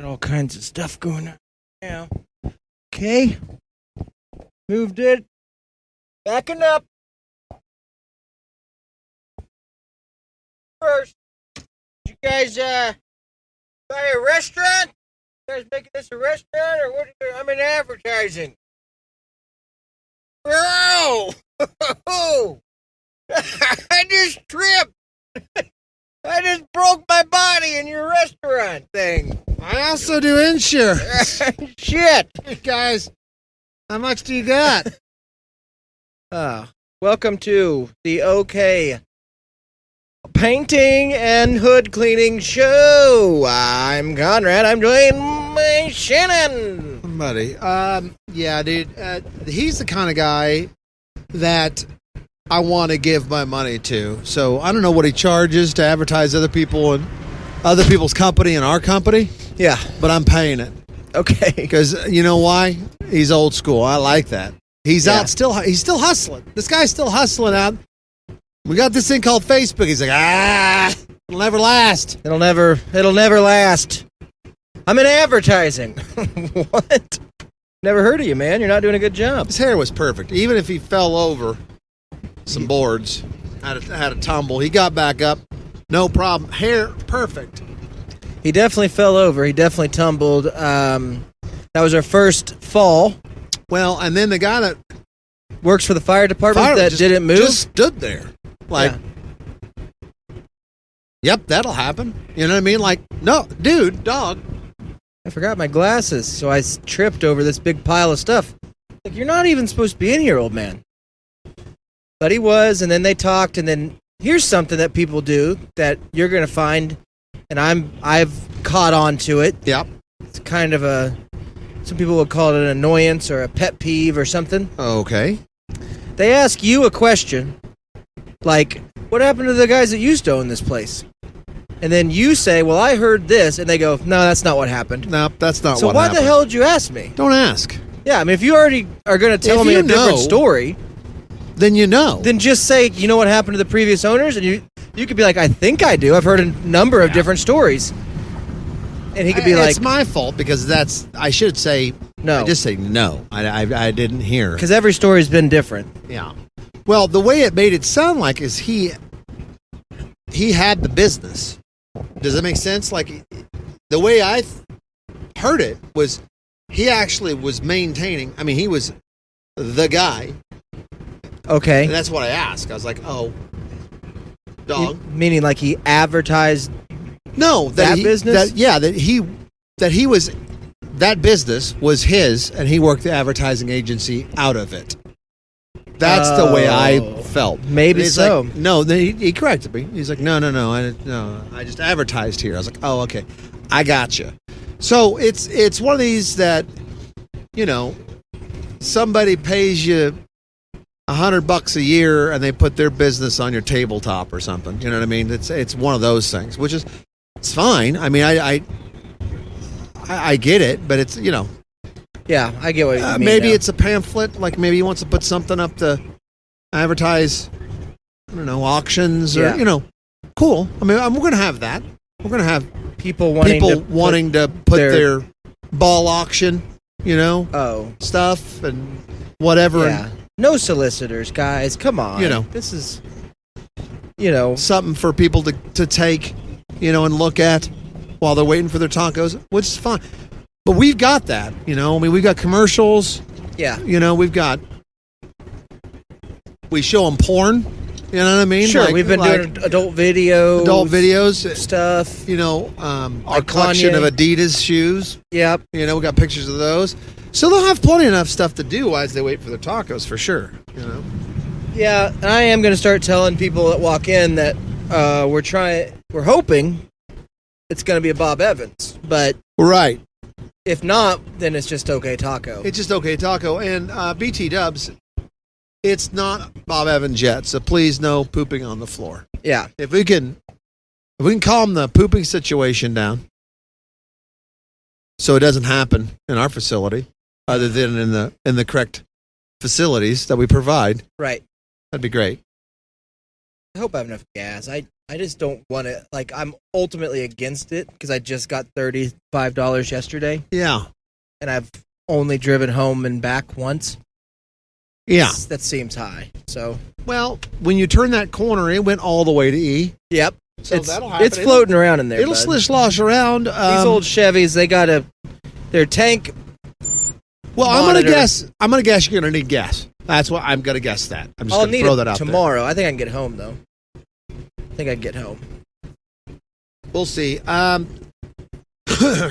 Got all kinds of stuff going on now. Okay. Moved it. Backing up. First, did you guys buy a restaurant? You guys making this a restaurant or what? I'm in advertising. Bro! I just tripped. I just broke my body in your restaurant thing. I also do insurance. Shit. Guys, how much do you got? Welcome to the OK Painting and Hood Cleaning Show. I'm Conrad. I'm joined by Shannon. Buddy, yeah, dude, he's the kind of guy that I want to give my money to. So I don't know what he charges to advertise other people and other people's company and our company. Yeah. But I'm paying it. Okay. Because you know why? He's old school. I like that. He's out still. He's still hustling. This guy's still hustling out. We got this thing called Facebook. He's like, it'll never last. It'll never last. I'm in advertising. What? Never heard of you, man. You're not doing a good job. His hair was perfect. Even if he fell over some boards, had a tumble, he got back up. No problem. Hair perfect. He definitely fell over. He definitely tumbled. That was our first fall. Well, and then the guy that works for the fire department that didn't move just stood there. Like, Yep, that'll happen. You know what I mean? Like, no, dude, dog. I forgot my glasses, so I tripped over this big pile of stuff. Like, you're not even supposed to be in here, old man. But he was, and then they talked, and then here's something that people do that you're going to find, and I've caught on to it. Yep. It's kind of some people would call it an annoyance or a pet peeve or something. Okay. They ask you a question, like, what happened to the guys that used to own this place? And then you say, well, I heard this, and they go, no, that's not what happened. No, that's not so what So happened. why the hell did you ask me? Don't ask. Yeah, I mean, if you already are going to tell me a different story, then you know. Then just say, you know what happened to the previous owners? And you could be like, I think I do. I've heard a number of different stories. And he could be like... It's my fault because I should say... No. I just say no. I didn't hear. Because every story's been different. Yeah. Well, the way it made it sound like is he had the business. Does that make sense? Like, the way I heard it was he actually was maintaining... I mean, he was the guy. Okay. And that's what I asked. I was like, oh, dog. Meaning like he advertised that business? That he was... That business was his, and he worked the advertising agency out of it. That's the way I felt. Maybe so. Like, no, he corrected me. He's like, no, I just advertised here. I was like, oh, okay, I gotcha. So it's one of these that, you know, somebody pays you $100 a year, and they put their business on your tabletop or something. You know what I mean? It's one of those things, which is it's fine. I mean, I get it, but it's, you know. Yeah, I get what you mean. Maybe it's a pamphlet, like maybe he wants to put something up to advertise, I don't know, auctions or, you know, cool. I mean, we're going to have that. We're going to have people wanting to put their ball auction, you know, stuff and whatever. Yeah. No solicitors, guys. Come on. You know. This is, you know. Something for people to take, you know, and look at while they're waiting for their tacos, which is fine. But we've got that, you know. I mean, we've got commercials. Yeah. You know, we show them porn. You know what I mean? Sure, we've been doing adult videos stuff. You know, our collection of Adidas shoes. Yep. You know, we got pictures of those. So they'll have plenty enough stuff to do as they wait for their tacos, for sure. You know. Yeah, and I am going to start telling people that walk in that we're hoping it's going to be a Bob Evans, but right. If not, then it's just OK Taco. It's just OK Taco. And BT Dubs, it's not Bob Evans yet, so please no pooping on the floor. Yeah. If we can calm the pooping situation down so it doesn't happen in our facility, other than in the correct facilities that we provide. Right. That'd be great. I hope I have enough gas. I I just don't want it. Like, I'm ultimately against it because I just got $35 yesterday, Yeah. and I've only driven home and back once. Yeah. That seems high. So, Well, when you turn that corner, it went all the way to E. yep. So that'll happen. It's floating around in there. It'll bud. slish slosh around. These old Chevys, they got their tank. Well, monitor. I'm gonna guess you're gonna need gas. That's what I'm gonna guess that. I'm just I'll gonna need throw it that out tomorrow. I think I can get home though. I think I can get home. there. We'll see.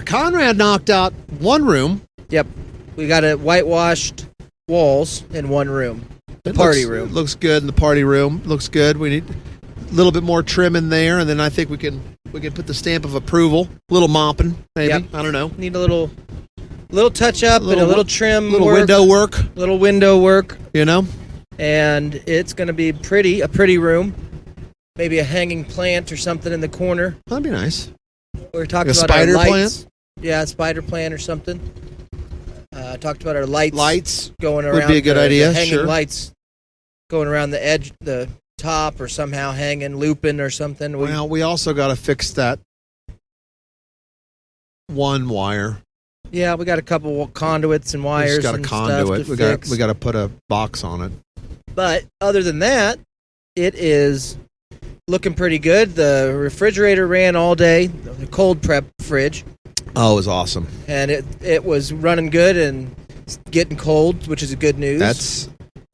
Conrad knocked out one room. Yep. We got whitewashed walls in one room. The party room. Looks good in the party room. Looks good. We need a little bit more trim in there, and then I think we can put the stamp of approval. A little mopping, maybe. Yep. I don't know. Need a little touch up and a little trim, little window work. little window work, You know. and it's going to be a pretty room. Maybe a hanging plant or something in the corner. That'd be nice. We were talking Like a about spider our lights. plant? Yeah, a spider plant or something. Talked about our lights. Lights going around. would be a good idea. The hanging Sure. lights going around the edge, the top, or somehow hanging, looping, or something. Well, we also got to fix that one wire. Yeah, we got a couple conduits and wires. We just got a and conduit. Stuff to fix. We got to put a box on it. But other than that, it is looking pretty good. The refrigerator ran all day, the cold prep fridge, Oh, it was awesome. and it was running good and getting cold, which is good news. That's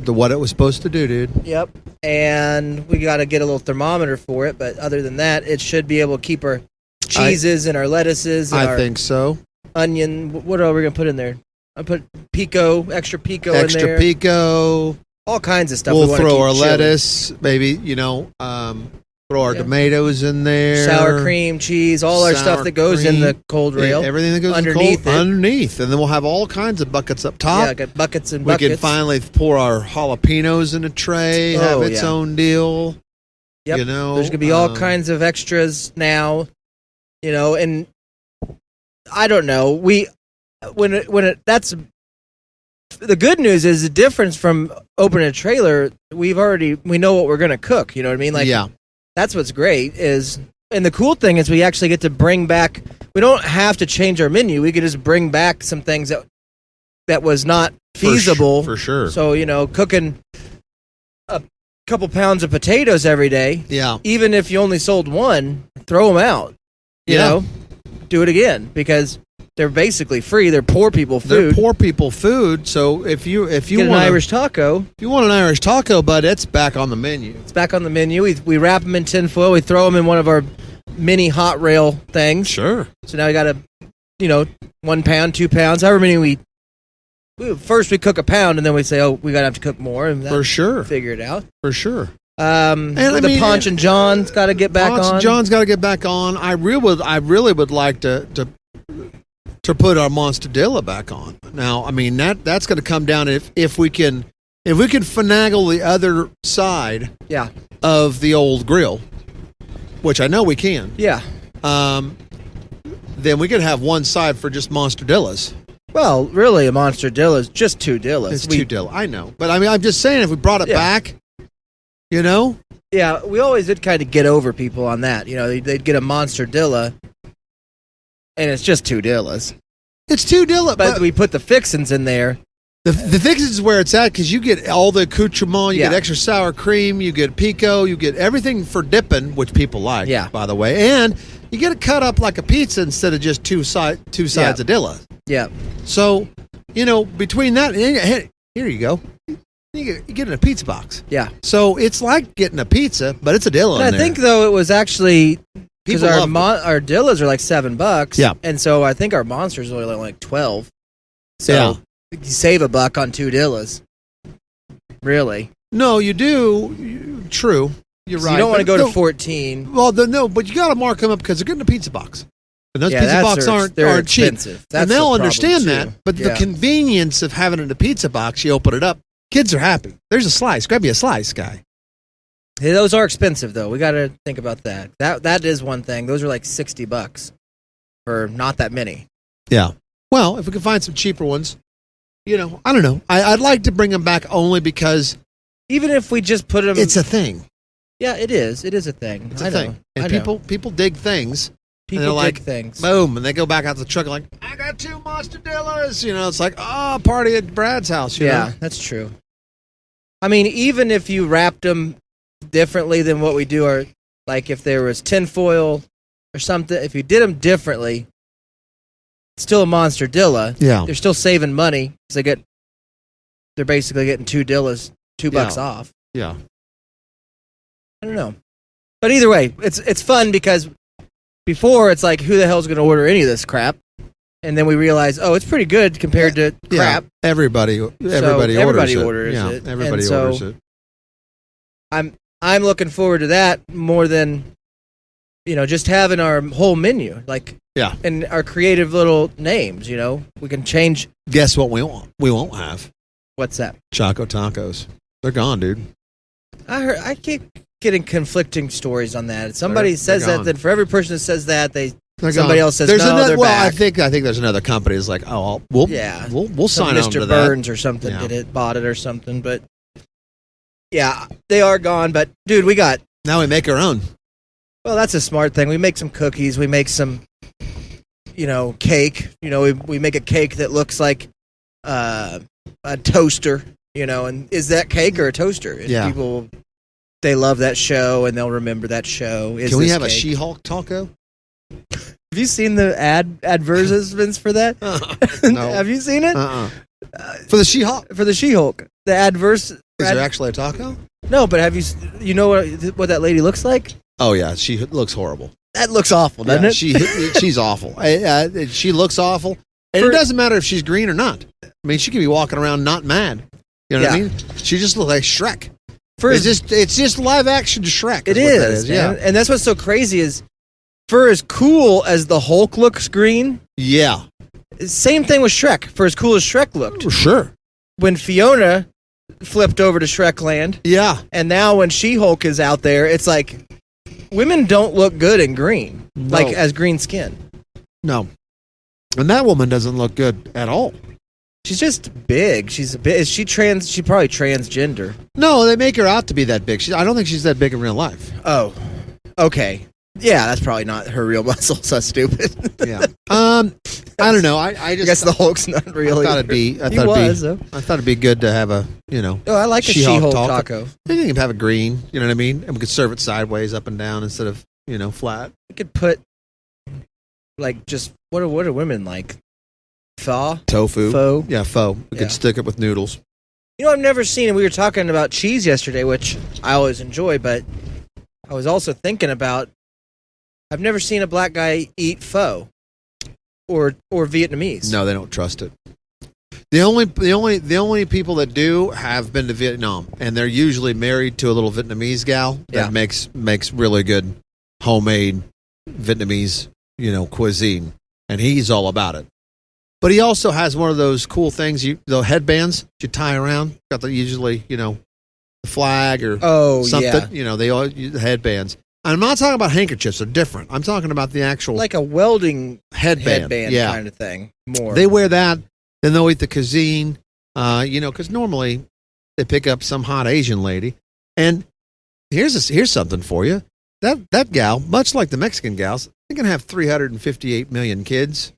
what it was supposed to do, dude. Yep. And we got to get a little thermometer for it, but other than that, it should be able to keep our cheeses and our lettuces and I our think so. onion. What are we going to put in there? I put extra pico in Extra there. pico. All kinds of stuff. We'll we wanna throw keep our chilly. lettuce, maybe, throw our Yeah. tomatoes in there. Sour cream, cheese, all our Sour stuff that goes in cream. the cold rail. Yeah, everything that goes underneath in it. underneath. And then we'll have all kinds of buckets up top. Yeah, got buckets and We buckets. can finally pour our jalapenos in a tray, have its yeah. own deal. Yep. You know, There's going to be all kinds of extras now, and I don't know. That's the good news is the difference from opening a trailer. We know what we're going to cook. You know what I mean? Like, yeah. that's what's great and the cool thing is we actually get to bring back. We don't have to change our menu. We could just bring back some things that was not feasible For sure. So cooking a couple pounds of potatoes every day. Yeah. Even if you only sold one, throw them out. You know, do it again because they're basically free. They're poor people food. They're poor people food. So if you Get want an Irish taco, if you want an Irish taco, bud, it's back on the menu. it's back on the menu. We wrap them in tinfoil. We throw them in one of our mini hot rail things. Sure. So now we got 1 pound, 2 pounds, however many first we cook a pound and then we say, oh, we gotta have to cook more and For sure. figure it out. For sure. And the Ponch and John's got to get back on. John's got to get back on. I really would like to put our Monsterdilla back on. Now, I mean that's going to come down if we can finagle the other side Yeah. of the old grill, which I know we can. Yeah. Then we could have one side for just Monsterdillas. Well, really, a Monster Dill is just 2 Dillas. It's 2 Dilla. I know, but I mean, I'm just saying if we brought it back, Yeah, we always did kind of get over people on that. They'd get a Monster Dilla, and it's just 2 Dillas. it's 2 Dilla. But we put the fixins in there. The fixins is where it's at because you get all the accoutrement, you get extra sour cream, you get pico, you get everything for dipping, which people like, by the way. And you get it cut up like a pizza instead of just two sides of Dilla. Yeah. So, between that, and here you go. You get in a pizza box. Yeah. So it's like getting a pizza, but it's a Dilla in I there. think, though, it was actually because People our Dillas are like $7. Yeah. And so I think our Monsters are only like 12. So Yeah. you save $1 on 2 Dillas. Really. No, you do. True. You're So right. you don't want to But go to 14. Well, no, but you got to mark them up because they're getting a pizza box. And those pizza boxes aren't cheap. Expensive. That's And they'll the problem, understand too. that. But the Yeah. convenience of having it in a pizza box, you open it up, kids are happy. There's a slice. Grab me a slice, guy. Hey, those are expensive, though. We got to think about that. That is one thing. Those are like $60 for not that many. Yeah. Well, if we can find some cheaper ones, I don't know. I'd like to bring them back only because Even if we just put them, it's a thing. Yeah, it is. It is a thing. It's a thing. And people dig things. People they're dig like, things. boom, and they go back out to the truck like, I got 2 Monsterdillas. It's like, oh, party at Brad's house. You know? That's true. I mean, even if you wrapped them differently than what we do, or like if there was tinfoil or something, if you did them differently, it's still a Monsterdilla. Yeah. They're still saving money because they're basically getting 2 Dillas, $2 off. Yeah. I don't know. But either way, it's fun because before it's like, who the hell's going to order any of this crap? And then we realize, oh, it's pretty good compared to crap. Yeah. Everybody orders it. Yeah, it. Everybody orders it. I'm looking forward to that more than just having our whole menu, and our creative little names. We can change. Guess what we won't have? What's that? Choco tacos. They're gone, dude. I keep getting conflicting stories on that. Somebody says that, then for every person that says that, somebody else says, they're back. I think there's another company that's like, oh, we'll sign on to Mr. that. Burns or something bought it or something, but yeah, they are gone. But dude, now we make our own. Well, that's a smart thing. We make some cookies. We make some, cake. We make a cake that looks like a toaster. And is that cake or a toaster? And people, they love that show and they'll remember that show. Can we have a She-Hulk taco? Have you seen the advertisements for that? No. Have you seen it? For the She-Hulk? For the She-Hulk. The adverse. Is there actually a taco? No, but have you know what that lady looks like? Oh, yeah. She looks horrible. That looks awful, doesn't it? She's awful. She looks awful. And it doesn't matter if she's green or not. I mean, she could be walking around not mad. You know what I mean? She just looks like Shrek. It's just live action Shrek. It is. Yeah. And that's what's so crazy is, for as cool as the Hulk looks green. Yeah. Same thing with Shrek. For as cool as Shrek looked. Sure. When Fiona flipped over to Shrek Land. Yeah. And now when She-Hulk is out there, it's like, women don't look good in green. No. Like as green skin. No. And that woman doesn't look good at all. She's just big. Is she trans? She's probably transgender. No, they make her out to be that big. I don't think she's that big in real life. Oh, okay. Yeah, that's probably not her real muscles. That's stupid. Yeah. I don't know. I guess the Hulk's not really. I thought it'd be good to have a Oh, I like a She-Hulk taco. I think you can have it green. You know what I mean? And we could serve it sideways, up and down, instead of flat. We could put just what are women like? Tofu. Pho. Yeah, pho. We could stick it with noodles. I've never seen, and we were talking about cheese yesterday, which I always enjoy, but I was also thinking about, I've never seen a black guy eat pho or Vietnamese. No, they don't trust it. The only people that do have been to Vietnam, and they're usually married to a little Vietnamese gal that makes really good homemade Vietnamese, cuisine, and he's all about it. But he also has one of those cool things, the headbands you tie around. Got usually, the flag or something. Yeah. They all use the headbands. I'm not talking about handkerchiefs; they're different. I'm talking about the actual, like a welding headband kind of thing. More. They wear that, then they'll eat the cuisine. Because normally they pick up some hot Asian lady, and here's something for you. That gal, much like the Mexican gals, they can have 358 million kids.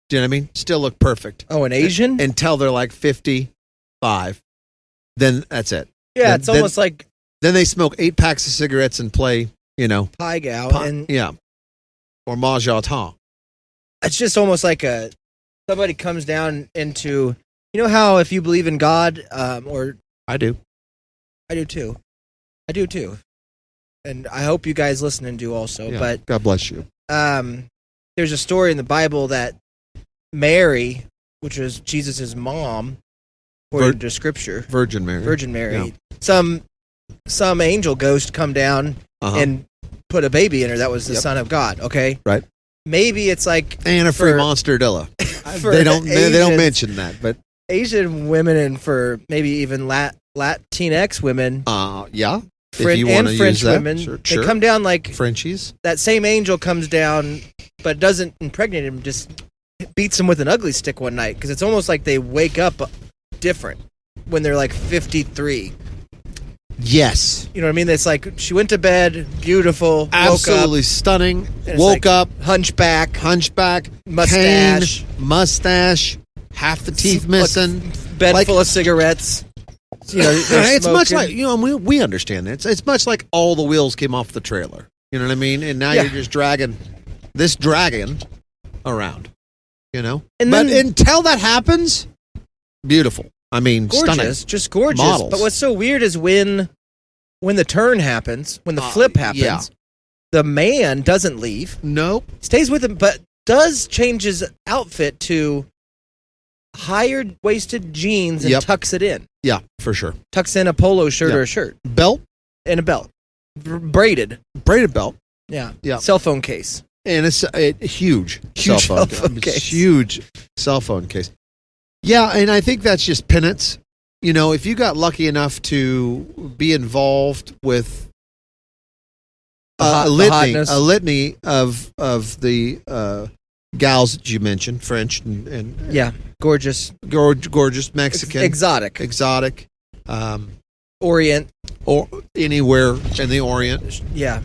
Do you know what I mean? Still look perfect. Oh, an Asian? Until they're like 55. Then that's it. Yeah, it's almost like... Then they smoke 8 packs of cigarettes and play, Pai Gow. Yeah. Or Mahjong. It's just almost like somebody comes down into... You know how if you believe in God, or... I do. I do too. And I hope you guys listening do also. Yeah, but God bless you. There's a story in the Bible that Mary, which was Jesus' mom, according to Scripture, Virgin Mary, yeah. Some angel ghost come down and put a baby in her. That was the Son of God. Okay, right. Maybe it's like and a free Monsterdilla. They don't mention that, but Asian women and for maybe even Latinx women. Yeah. And French women, sure. They come down like Frenchies. That same angel comes down, but doesn't impregnate him. Just beats him with an ugly stick one night because it's almost like they wake up different when they're like 53. Yes. You know what I mean? It's like she went to bed, beautiful, Absolutely woke stunning. up, and it's Woke like up, hunchback, mustache, cane, mustache, half the teeth missing, bed full of cigarettes. You know, it's much like, you know, we understand that. It's much like all the wheels came off the trailer. You know what I mean? And now you're just dragging this dragon around. You know, but until that happens, beautiful. I mean, gorgeous, stunning, just gorgeous. models. But what's so weird is when the turn happens, when the flip happens, the man doesn't leave. Nope, stays with him, but does change his outfit to higher waisted jeans and tucks it in. Yeah, for sure. Tucks in a polo shirt or a shirt, belt, and a belt, braided belt. Yeah, yeah. Cell phone case. And it's a huge cell phone case. Huge cell phone case. Yeah, and I think that's just penance. You know, if you got lucky enough to be involved with a litany of the gals that you mentioned, French and gorgeous Mexican, exotic, Orient, or anywhere in the Orient. Yeah.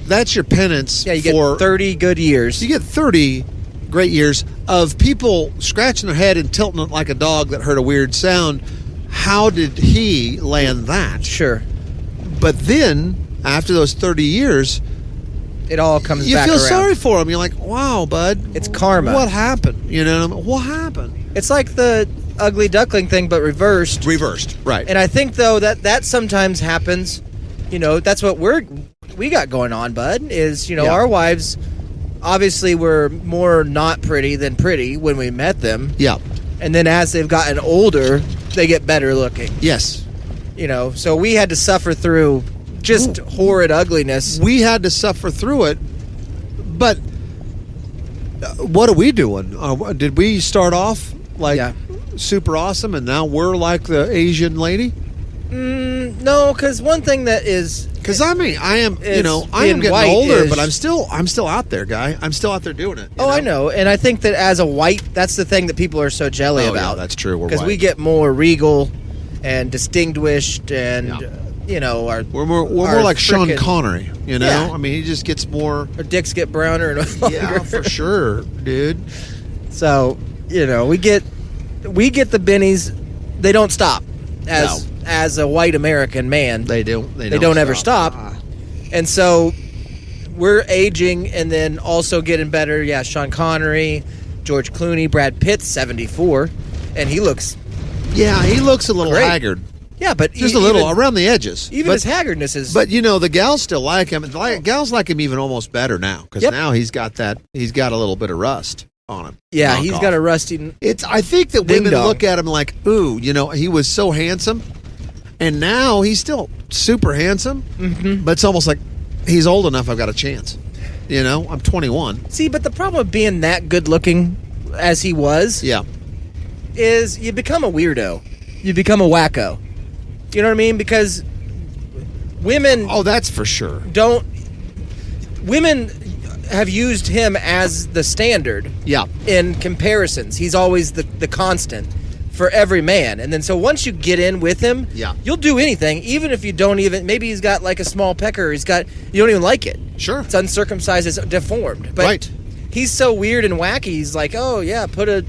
That's your penance. Yeah, you get 30 good years. You get 30 great years of people scratching their head and tilting it like a dog that heard a weird sound. How did he land that? Sure. But then, after those 30 years, it all comes back around. You feel around. sorry for him. You're like, wow, bud. It's karma. What happened? You know, what happened? It's like the ugly duckling thing, but reversed. Reversed, right. And I think, though, that sometimes happens. You know, that's what we got going on, bud, is, you know, our wives obviously were more not pretty than pretty when we met them. Yeah. And then as they've gotten older, they get better looking. Yes. You know, so we had to suffer through just horrid ugliness. We had to suffer through it, but what are we doing? Did we start off like super awesome and now we're like the Asian lady? No, because one thing that is... Because I am getting older, but I'm still out there, guy. I'm still out there doing it. I know. And I think that as a white, that's the thing that people are so jelly about. Yeah, that's true. Because we get more regal and distinguished and, you know, we're more like Sean Connery, you know? Yeah. I mean, he just gets more... Our dicks get browner and longer. Yeah, for sure, dude. So, you know, we get the bennies. They don't stop. As a white American man, they don't ever stop. And so we're aging and then also getting better. Yeah, Sean Connery, George Clooney, Brad Pitt, 74, and he looks a little haggard. Yeah, but just a little around the edges. Even his haggardness is. But you know, the gals still like him. Gals like him even almost better now because now he's got a little bit of rust on him. Yeah, he's got a rusty. I think that women look at him like, ooh, you know, he was so handsome. And now he's still super handsome, but it's almost like he's old enough. I've got a chance. You know, I'm 21. See, but the problem with being that good looking as he was, is you become a weirdo. You become a wacko. You know what I mean? Because women... Oh, that's for sure. Women have used him as the standard in comparisons. He's always the constant for every man. And then so once you get in with him, you'll do anything, even if you don't even... Maybe he's got like a small pecker. You don't even like it. Sure. It's uncircumcised. It's deformed. But he's so weird and wacky. He's like, oh, yeah, put a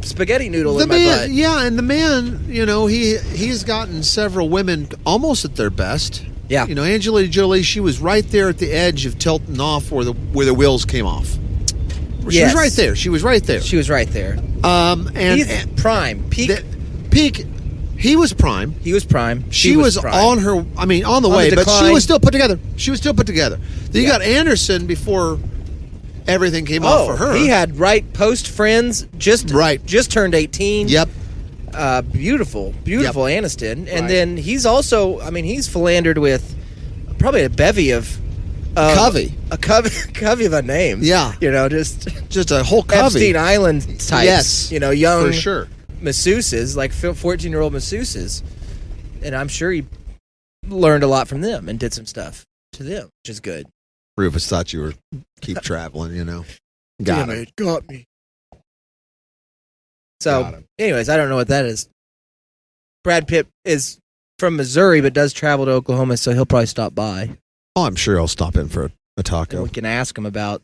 spaghetti noodle in my butt. Yeah, and the man, you know, he's gotten several women almost at their best. Yeah. You know, Angelina Jolie, she was right there at the edge of tilting off where the wheels came off. She was right there. She was right there. And he's prime. Peak. He was prime. She was prime. on her, on the way, but she was still put together. Then you got Anderson before everything came off for her. He had post Friends, just turned 18. Yep. Beautiful Aniston. And then he's also, he's philandered with probably a bevy of... covey of a name. Yeah. You know, just a whole covey. Epstein Island types. Yes. You know, young... For sure. masseuses, like 14-year-old masseuses. And I'm sure he learned a lot from them and did some stuff to them, which is good. Rufus thought you were keep traveling, you know. Got me. So, anyways, I don't know what that is. Brad Pitt is from Missouri, but does travel to Oklahoma, so he'll probably stop by. Oh, I'm sure he'll stop in for a And taco. we can ask him about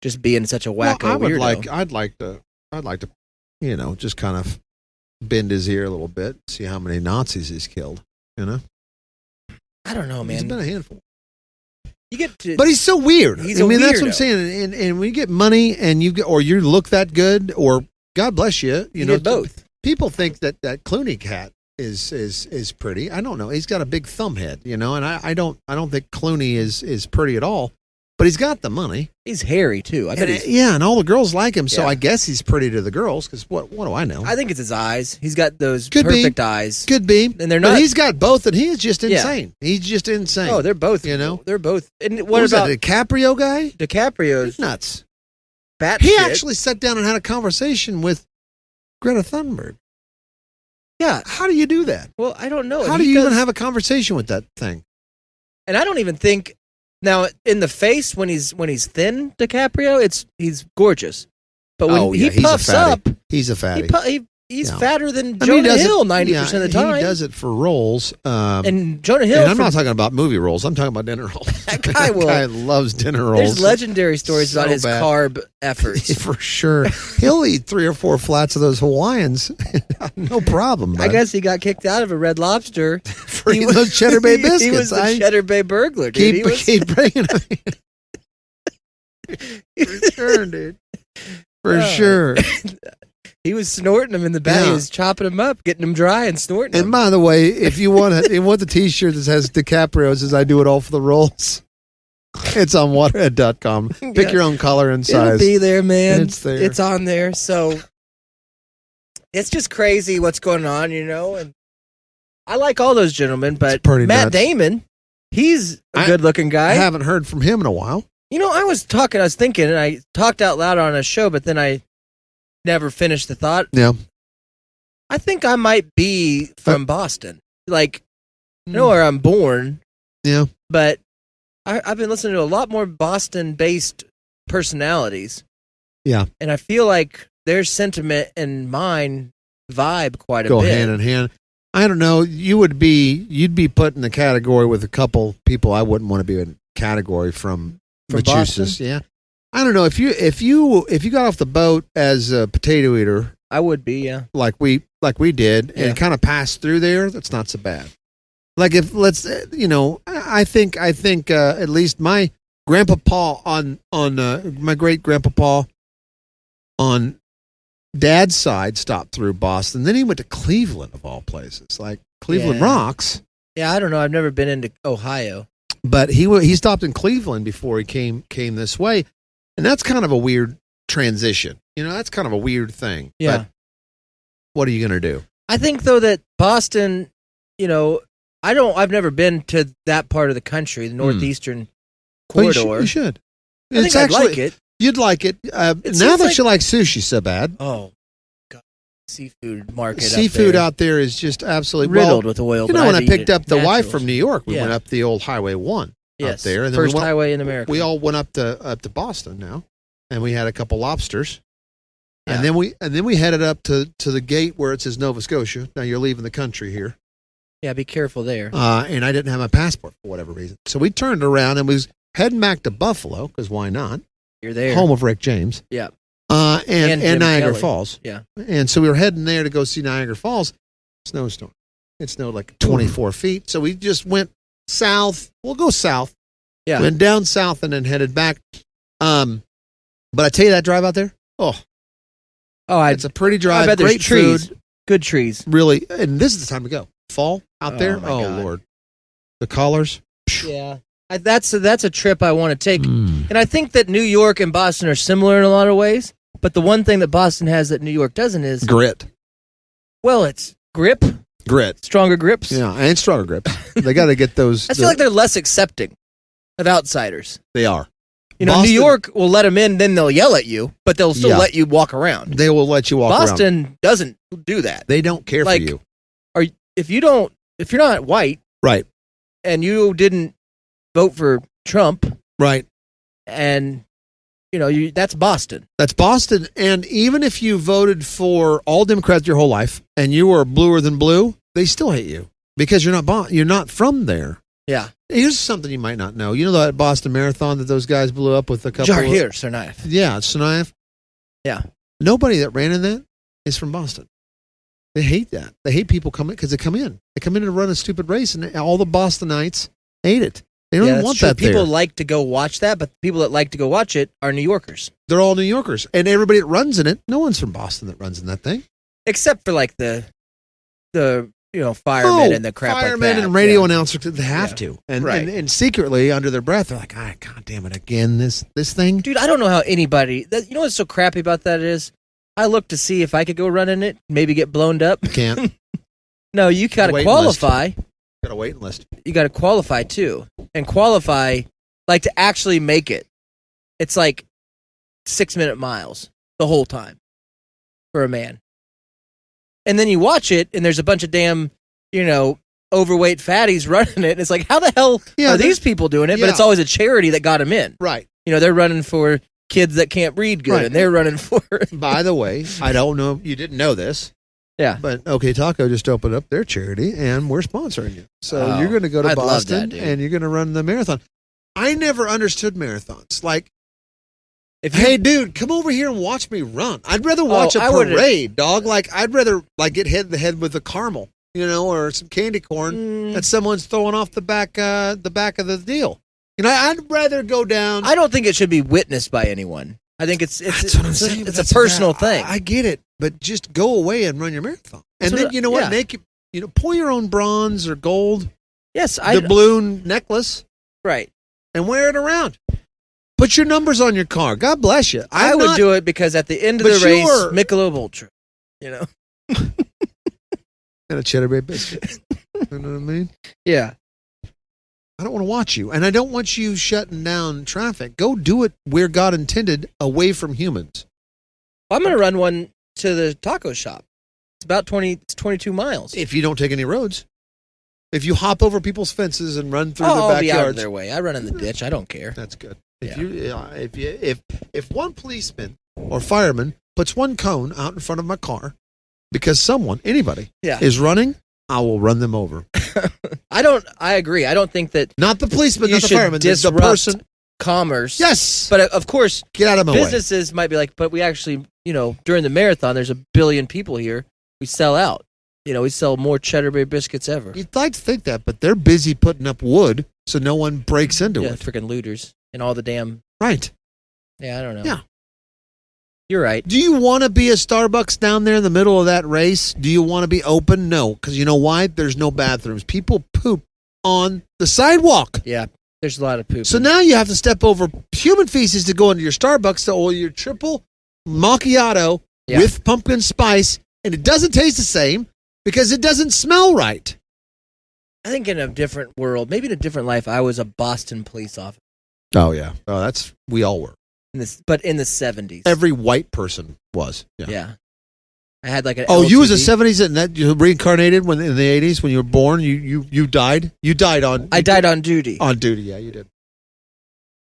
just being such a wacko Well, weirdo. I'd like to, just kind of bend his ear a little bit, see how many Nazis he's killed. You know, I don't know, he's man. been a handful. You get to, But he's so weird. He's I a mean, that's what I'm weirdo. saying. And when you get money and or you look that good, or God bless you, you did both. People think that Clooney cat is pretty. I don't know. He's got a big thumb head, and I don't think Clooney is pretty at all. But he's got the money. He's hairy too. I bet he's, And all the girls like him. So Yeah. I guess he's pretty to the girls. Because what do I know? I think it's his eyes. He's got those Could be. perfect eyes. Could be, And they're but not- he's got both, and he is just Yeah. insane. He's just insane. Oh, they're both. They're both. And what was about that, the DiCaprio guy? DiCaprio's Nuts. bat He shit? actually sat down and had a conversation with Greta Thunberg. Yeah. How do you do that? Well, I don't know. How And do he you even does- have a conversation with that thing? And I don't even think now in the face when he's thin, DiCaprio, he's gorgeous. But when he he's a puffs fatty. up, He's a fatty. he's Yeah. fatter than I mean, Jonah he does it- Hill 90% of the time. He does it for roles. And Jonah Hill, And I'm not talking about movie roles. I'm talking about dinner roles. That guy will- loves dinner roles. there's legendary stories about So his bad. carb efforts. For sure. He'll eat 3 or 4 flats of those Hawaiians. No problem. I bud. gues he got kicked out of a Red Lobster for eating those Cheddar Bay biscuits. He was the Cheddar Bay burglar, dude. keep, He was, keep bringing them in. For sure, dude. For sure. he was snorting them in the back. Yeah. He was chopping them up, getting them dry, and snorting And them. by the way, if you want the T-shirt that says DiCaprio says I do it all for the roles, it's on waterhead.com. Pick Yeah. your own color and It'll size. be there, man. It's there. It's on there. So it's just crazy what's going on, And I like all those gentlemen, but pretty Matt nuts. Damon, he's a I- good-looking I guy. haven't heard from him in a while. I was thinking, and I talked out loud on a show, but then I never finished the thought. Yeah. I think I might be from Boston. Like, I know where I'm born, Yeah. but I've been listening to a lot more Boston-based personalities. Yeah. And I feel like their sentiment and mine vibe quite a Go bit. hand in hand. I don't know. You'd be put in the category with a couple people I wouldn't want to be in category from Massachusetts. Boston? Yeah. I don't know if you got off the boat as a potato eater I would be, yeah. like we did Yeah. and kind of passed through there, that's not so bad. Like if I think at least my grandpa Paul on my great grandpa Paul on Dad's side stopped through Boston. Then he went to Cleveland of all places. Like Cleveland Yeah. rocks. Yeah, I don't know. I've never been into Ohio. But he stopped in Cleveland before he came this way, and that's kind of a weird transition. That's kind of a weird thing. Yeah. But what are you going to do? I think though that Boston, I've never been to that part of the country, the northeastern Well, corridor. you should. I think I'd like it. You'd like it. Now seems that like- you like sushi so bad, Oh, God. Seafood market. seafood up out there is just absolutely riddled with oil. You but know, when I'd I eat picked it. up the wife Naturals. from New York, we Yeah. went up the old Highway 1 Yes, up there, and then first we went, highway in America. we all went up to Boston now, and we had a couple lobsters. Yeah. And then we headed up to the gate where it says Nova Scotia. Now you're leaving the country here. Yeah, be careful there. And I didn't have my passport for whatever reason. So we turned around and was heading back to Buffalo, because why not? You're there. Home of Rick James. Yeah. And Jim Niagara Kelly. Falls. Yeah. And so we were heading there to go see Niagara Falls. Snowstorm. It snowed like 24 feet. So we just went south. We'll go south. Yeah. Went down south and then headed back. But I tell you, that drive out there, it's a pretty drive. I bet there's Great trees. food. Good trees. Really. And this is the time to go. Fall out Oh, there. my Oh, God. Lord. The colors. Yeah. That's a trip I want to take. Mm. And I think that New York and Boston are similar in a lot of ways. But the one thing that Boston has that New York doesn't is, Grit. well, it's grip, Grit. stronger grips. Yeah. And stronger grips. They got to get those. I feel like they're less accepting of outsiders. they are. New Boston- York will let them in, then they'll yell at you, but they'll still Yeah. let you walk around. They will let you walk around. Boston doesn't do that. They don't care Like- for you. If you're not white Right. and you didn't vote for Trump, Right. and that's Boston. That's Boston. And even if you voted for all Democrats your whole life and you were bluer than blue, they still hate you. because you're not from there. Yeah. Here's something you might not know. You know that Boston Marathon that those guys blew up with a couple Tsarnaev. Yeah, Tsarnaev. Yeah. Nobody that ran in that is from Boston. They hate that. They hate people coming because they come in. They come in to run a stupid race, and all the Bostonites hate it. They don't want that there. People like to go watch that, but the people that like to go watch it are New Yorkers. They're all New Yorkers. And everybody that runs in it, no one's from Boston that runs in that thing. Except for like the firemen and the crap like that. Firemen and radio announcers, they have to. And secretly, under their breath, they're like, God damn it, again, this thing? Dude, I don't know how anybody... you know what's so crappy about that is? I looked to see if I could go run in it, maybe get blown up. You can't. No, you got to qualify. Got a waiting list. You got to qualify, too. And qualify, like, to actually make it, it's like 6-minute miles the whole time for a man. And then you watch it, and there's a bunch of damn, overweight fatties running it. And it's like, how the hell are these people doing it? But it's always a charity that got them in. Right. They're running for kids that can't read good, and they're running for... By the way, I don't know, you didn't know this. Yeah. But OK Taco just opened up their charity, and we're sponsoring you. So you're going to go to Boston, and you're going to run the marathon. I never understood marathons. Like, hey, dude, come over here and watch me run. I'd rather watch a parade, dog. Like, I'd rather get hit in the head with a caramel, or some candy corn that someone's throwing off the back of the deal. I'd rather go down. I don't think it should be witnessed by anyone. I think it's a personal thing. I get it, but just go away and run your marathon. And then you know what? Make it, pull your own bronze or gold. Yes, the balloon necklace. Right. And wear it around. Put your numbers on your car. God bless you. I would do it because at the end of the race, Michelob Ultra, and a Cheddar Bay biscuit. You know what I mean? Yeah. I don't want to watch you, and I don't want you shutting down traffic. Go do it where God intended, away from humans. I'm going to run one to the taco shop. It's about 22 miles. If you don't take any roads. If you hop over people's fences and run through their backyards. I'll be out of their way. I run in the ditch. I don't care. That's good. If one policeman or fireman puts one cone out in front of my car because anybody is running, I will run them over. I agree. I don't think that... Not the policeman, not the fireman. Disrupt the person. Commerce. Yes. But of course, get out of my way. Businesses might be like, but we actually, during the marathon, there's 1 billion people here. We sell out. We sell more Cheddar Bay biscuits ever. You'd like to think that, but they're busy putting up wood so no one breaks into it. Freaking looters and all the damn... Right. Yeah, I don't know. Yeah. You're right. Do you want to be a Starbucks down there in the middle of that race? Do you want to be open? No, because you know why? There's no bathrooms. People poop on the sidewalk. Yeah, there's a lot of poop. So now you have to step over human feces to go into your Starbucks to order your triple macchiato with pumpkin spice, and it doesn't taste the same because it doesn't smell right. I think in a different world, maybe in a different life, I was a Boston police officer. Oh, yeah. Oh, we all were. But in the 70s. Every white person was. Yeah. I had like an LTV. You was the 70s and that you reincarnated in the 80s when you were born? You died? You died on... I died on duty. On duty, yeah, you did.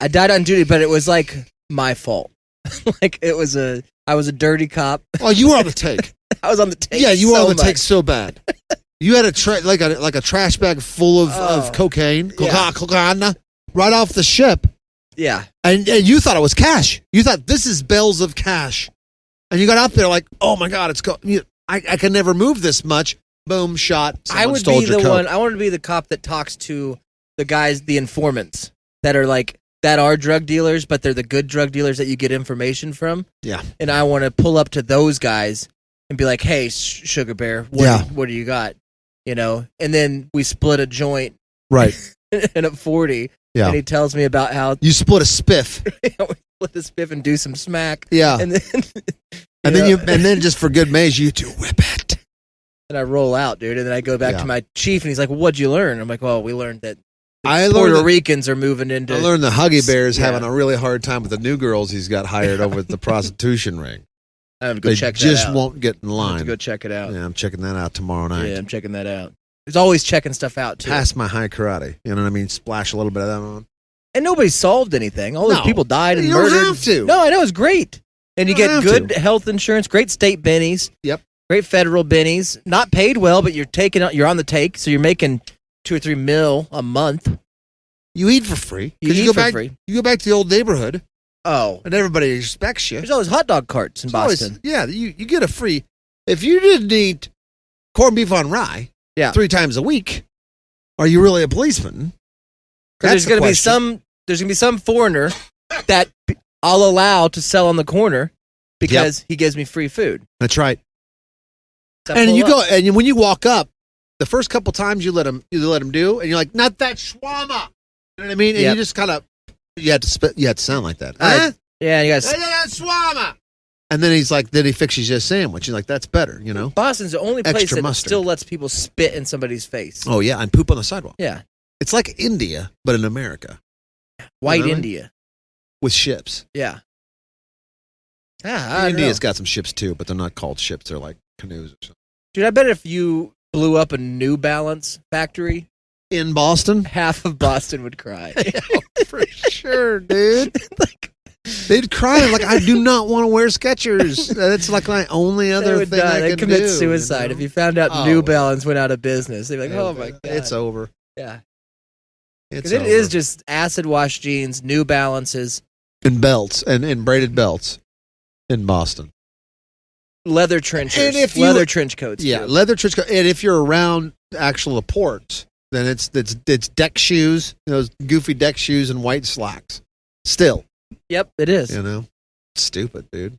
I died on duty, but it was like my fault. I was a dirty cop. Oh, you were on the take. I was on the take. Yeah, you were on the take so bad. You had a trash bag full of cocaine, cocaine, right off the ship. Yeah. And you thought it was cash. You thought this is bells of cash. And you got out there like, oh my God, I can never move this much. Boom, shot. I would be the one. I want to be the cop that talks to the guys, the informants that are drug dealers, but they're the good drug dealers that you get information from. Yeah. And I want to pull up to those guys and be like, hey, Sugar Bear, what do you got? And then we split a joint. Right. And at 40. Yeah. And he tells me about how... You split a spiff. We split a spiff and do some smack. Yeah. And then... and then just for good measure, you two whip it. And I roll out, dude. And then I go back to my chief, and he's like, well, what'd you learn? I'm like, well, we learned that Puerto Ricans are moving into... I learned the Huggy Bear is having a really hard time with the new girls he's got hired over at the prostitution ring. I have to go check that out. They just won't get in line. I have to go check it out. Yeah, I'm checking that out tomorrow night. Yeah, I'm checking that out. There's always checking stuff out, too. Past my high karate. You know what I mean? Splash a little bit of that on. And nobody solved anything. All those people died and murdered. You don't have to. No, I know. It's great. And you get good health insurance, great state bennies. Yep. Great federal bennies. Not paid well, but you're on the take, so you're making $2 or $3 million a month. You eat for free. You eat for free. You go back to the old neighborhood. Oh. And everybody respects you. There's always hot dog carts in Boston. You get a free. If you didn't eat corned beef on rye 3 times a week, are you really a policeman? There's going to be some foreigner that I'll allow to sell on the corner because he gives me free food. That's right. And you go, and when you walk up, the first couple times you let them do, and you're like, not that shawarma. You know what I mean? And you just kind of, you had to sound like that. Yeah, you got shawarma. And then then he fixes you a sandwich. You're like, that's better, you know? Boston's the only place Extra that mustard. still lets people spit in somebody's face. Oh, yeah, and poop on the sidewalk. Yeah. It's like India, but in America. White India. With ships. Yeah. India's got some ships too, but they're not called ships. They're like canoes or something. Dude, I bet if you blew up a New Balance factory in Boston, half of Boston would cry. For sure, dude. They'd cry like, I do not want to wear Skechers. That's like my only other thing I can do. They'd commit suicide if you found out New Balance went out of business. They'd be like, oh my God. It's over. Yeah. Because it is just acid wash jeans, New Balances. And belts, and braided belts in Boston. Leather trenchers. Leather trench coats. Yeah, too. leather trench coats. And if you're around the ports, then it's deck shoes, those goofy deck shoes and white slacks. Still. Yep, it is. You know? Stupid, dude.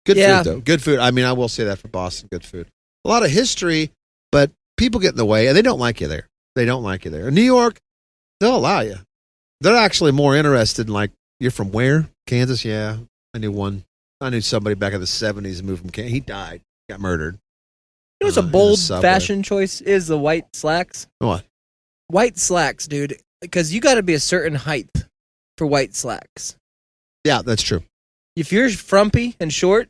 Good food, though. Good food. I mean, I will say that for Boston, good food. A lot of history, but people get in the way, and they don't like you there. They don't like you there. In New York, they'll allow you. They're actually more interested in, like, you're from where? Kansas? Yeah. I knew somebody back in the 70s moved from Kansas. He died. Got murdered. You know what's a bold fashion choice is the white slacks? What? White slacks, dude. Because you got to be a certain height for white slacks. Yeah, that's true. If you're frumpy and short,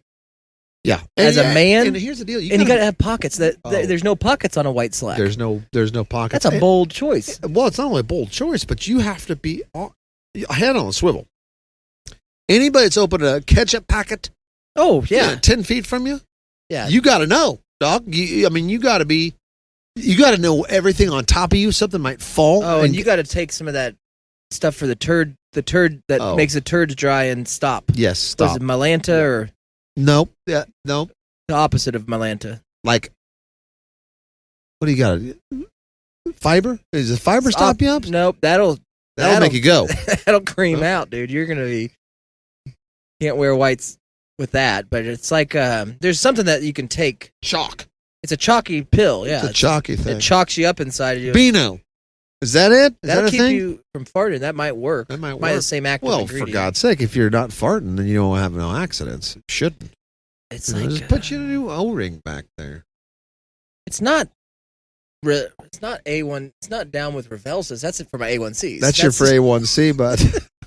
as a man, and here's the deal, you got to have pockets. There's no pockets on a white slack. There's no pockets. That's a bold choice. Well, it's not only a bold choice, but you have to be head on a swivel. Anybody that's opened a ketchup packet, 10 feet from you, you got to know, dog. You got to know everything on top of you. Something might fall. Oh, and you got to take some of that stuff for the turd that makes the turds dry and stop. Yes, stop. Was it Malanta or? Nope. Yeah, nope. The opposite of Malanta. Like, what do you got? Fiber? Is the fiber stop you up? Nope. That'll make you go. That'll cream out, dude. You're gonna be. Can't wear whites with that, but it's like there's something that you can take. Chalk. It's a chalky pill. Yeah, it's a chalky thing. It chalks you up inside of you. Beano. Is that it? That'll keep you from farting. That might work. That might work. Might have the same active ingredient. Well, for God's sake, if you're not farting, then you don't have no accidents. You shouldn't. It's just put you in a new O-ring back there. It's not A1. It's not down with Revels's. That's it for my A1Cs. That's your for A1C, but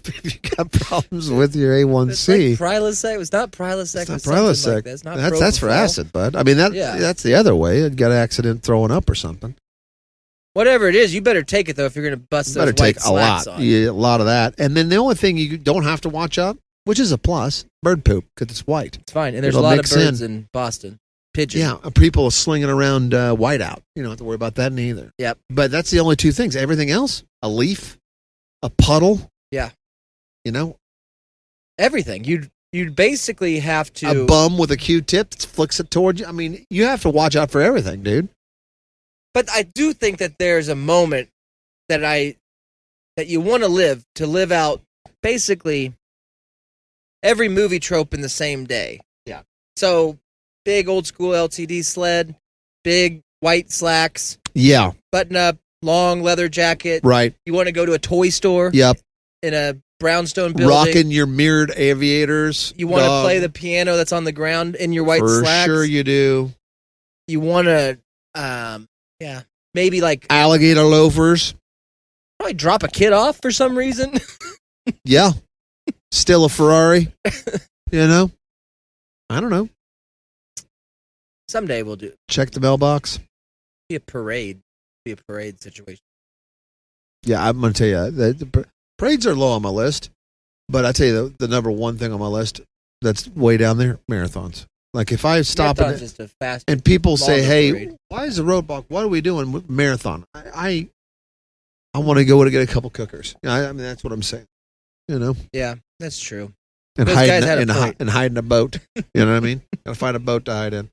if you got problems with your A1C, it's like Prilosec. It's not Prilosec. It's not Prilosec. Like that. It's not that's for acid, bud. I mean that's the other way. You got an accident throwing up or something. Whatever it is, you better take it though if you're going to bust those white slacks on. Yeah, a lot of that. And then the only thing you don't have to watch out, which is a plus, bird poop because it's white. It's fine, and there's a lot of birds in Boston. Pigeon. Yeah, people slinging around whiteout. You don't have to worry about that neither. Yep. But that's the only two things. Everything else, a leaf, a puddle. Yeah. You know, everything. You'd basically have to a bum with a Q-tip that flicks it toward you. I mean, you have to watch out for everything, dude. But I do think that there's a moment that you want to live out basically every movie trope in the same day. Yeah. So big old school LTD sled, big white slacks. Yeah. Button up, long leather jacket. Right. You want to go to a toy store. Yep. In a brownstone building. Rocking your mirrored aviators. You want to play the piano that's on the ground in your white slacks. For sure you do. You want to, maybe like alligator loafers. Probably drop a kid off for some reason. Yeah. Still a Ferrari. You know? I don't know. Someday we'll do. Check the mailbox. Be a parade situation. Yeah, I'm going to tell you, the parades are low on my list, but I tell you the number one thing on my list that's way down there, marathons. Like if I stop Marathon's just a fast and people say, longer "Hey, parade. why is the roadblock? What are we doing with marathon?" I want to go to get a couple cookers. I mean, that's what I'm saying. You know, Yeah, that's true. and Those guys had a hiding point. and hiding a boat. You know what I mean? Got to find a boat to hide in.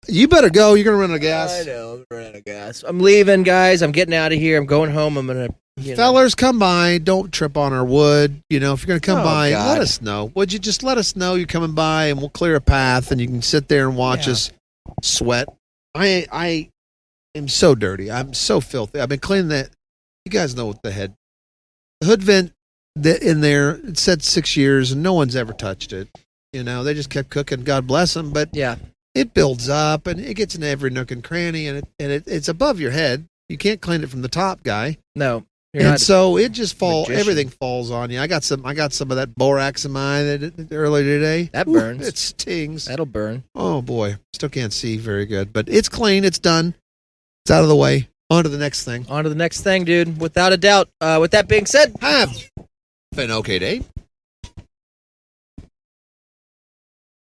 You better go. You're gonna run out of gas. I know. I'm running out of gas. I'm leaving, guys. I'm getting out of here. I'm going home. I'm gonna. Fellers, come by. Don't trip on our wood. You know, if you're going to come Oh, by, God. let us know. Would you just let us know you're coming by, and we'll clear a path, and you can sit there and watch Yeah. us sweat. I am so dirty. I'm so filthy. I've been cleaning that. You guys know what the hood vent in there. It said 6 years, and no one's ever touched it. You know, they just kept cooking. God bless them. But Yeah. it builds up, and it gets in every nook and cranny, and it's above your head. You can't clean it from the top, guy. No. You're And not. so it just falls. magician. Everything falls on you. I got some of that borax in my eye that earlier today. That Ooh, burns. it stings. That'll burn. Oh boy, still can't see very good, but it's clean. It's done. It's out of the way. On to the next thing. On to the next thing, dude. Without a doubt. With that being said, Have an okay day.